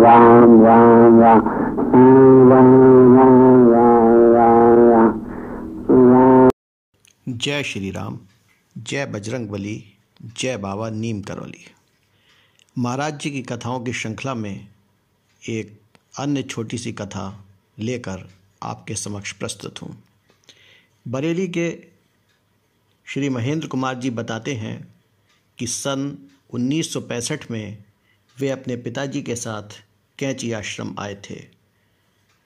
राम राम राम राम राम राम राम। जय श्री राम, जय बजरंगबली, जय बाबा नीम करौली। महाराज जी की कथाओं की श्रृंखला में एक अन्य छोटी सी कथा लेकर आपके समक्ष प्रस्तुत हूँ। बरेली के श्री महेंद्र कुमार जी बताते हैं कि सन 1965 में वे अपने पिताजी के साथ कैंची आश्रम आए थे।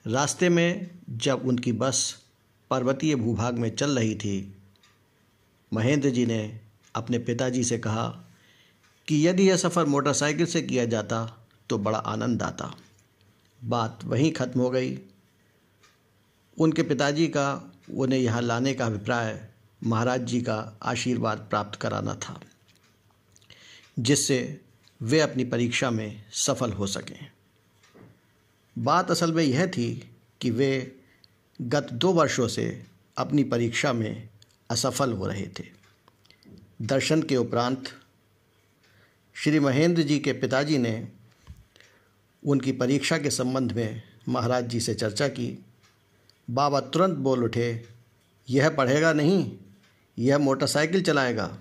रास्ते में जब उनकी बस पर्वतीय भूभाग में चल रही थी, महेंद्र जी ने अपने पिताजी से कहा कि यदि यह सफ़र मोटरसाइकिल से किया जाता तो बड़ा आनंद आता। बात वहीं ख़त्म हो गई। उनके पिताजी का उन्हें यहाँ लाने का अभिप्राय महाराज जी का आशीर्वाद प्राप्त कराना था, जिससे वे अपनी परीक्षा में सफल हो सकें। बात असल में यह थी कि वे गत 2 वर्षों से अपनी परीक्षा में असफल हो रहे थे। दर्शन के उपरांत श्री महेंद्र जी के पिताजी ने उनकी परीक्षा के संबंध में महाराज जी से चर्चा की। बाबा तुरंत बोल उठे, यह पढ़ेगा नहीं, यह मोटरसाइकिल चलाएगा।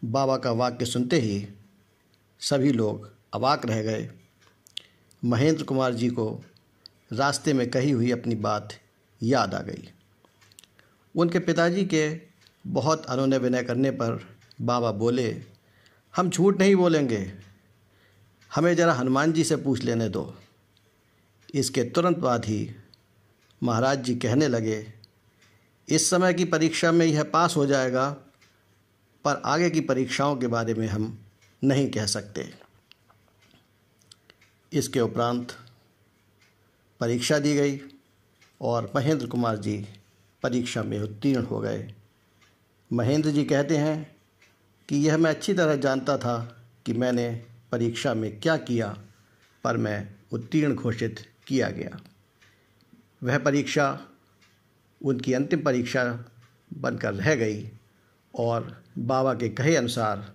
बाबा का वाक्य सुनते ही सभी लोग अवाक रह गए। महेंद्र कुमार जी को रास्ते में कही हुई अपनी बात याद आ गई। उनके पिताजी के बहुत अनुनय विनय करने पर बाबा बोले, हम झूठ नहीं बोलेंगे, हमें ज़रा हनुमान जी से पूछ लेने दो। इसके तुरंत बाद ही महाराज जी कहने लगे, इस समय की परीक्षा में यह पास हो जाएगा, पर आगे की परीक्षाओं के बारे में हम नहीं कह सकते। इसके उपरांत परीक्षा दी गई और महेंद्र कुमार जी परीक्षा में उत्तीर्ण हो गए। महेंद्र जी कहते हैं कि यह मैं अच्छी तरह जानता था कि मैंने परीक्षा में क्या किया, पर मैं उत्तीर्ण घोषित किया गया। वह परीक्षा उनकी अंतिम परीक्षा बनकर रह गई और बाबा के कहे अनुसार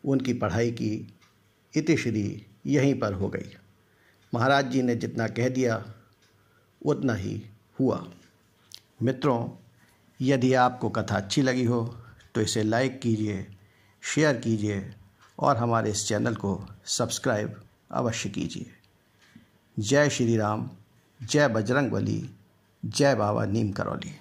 उनकी पढ़ाई की इतिश्री यहीं पर हो गई। महाराज जी ने जितना कह दिया उतना ही हुआ। मित्रों, यदि आपको कथा अच्छी लगी हो तो इसे लाइक कीजिए, शेयर कीजिए और हमारे इस चैनल को सब्सक्राइब अवश्य कीजिए। जय श्री राम, जय बजरंगबली, जय बाबा नीम करौली।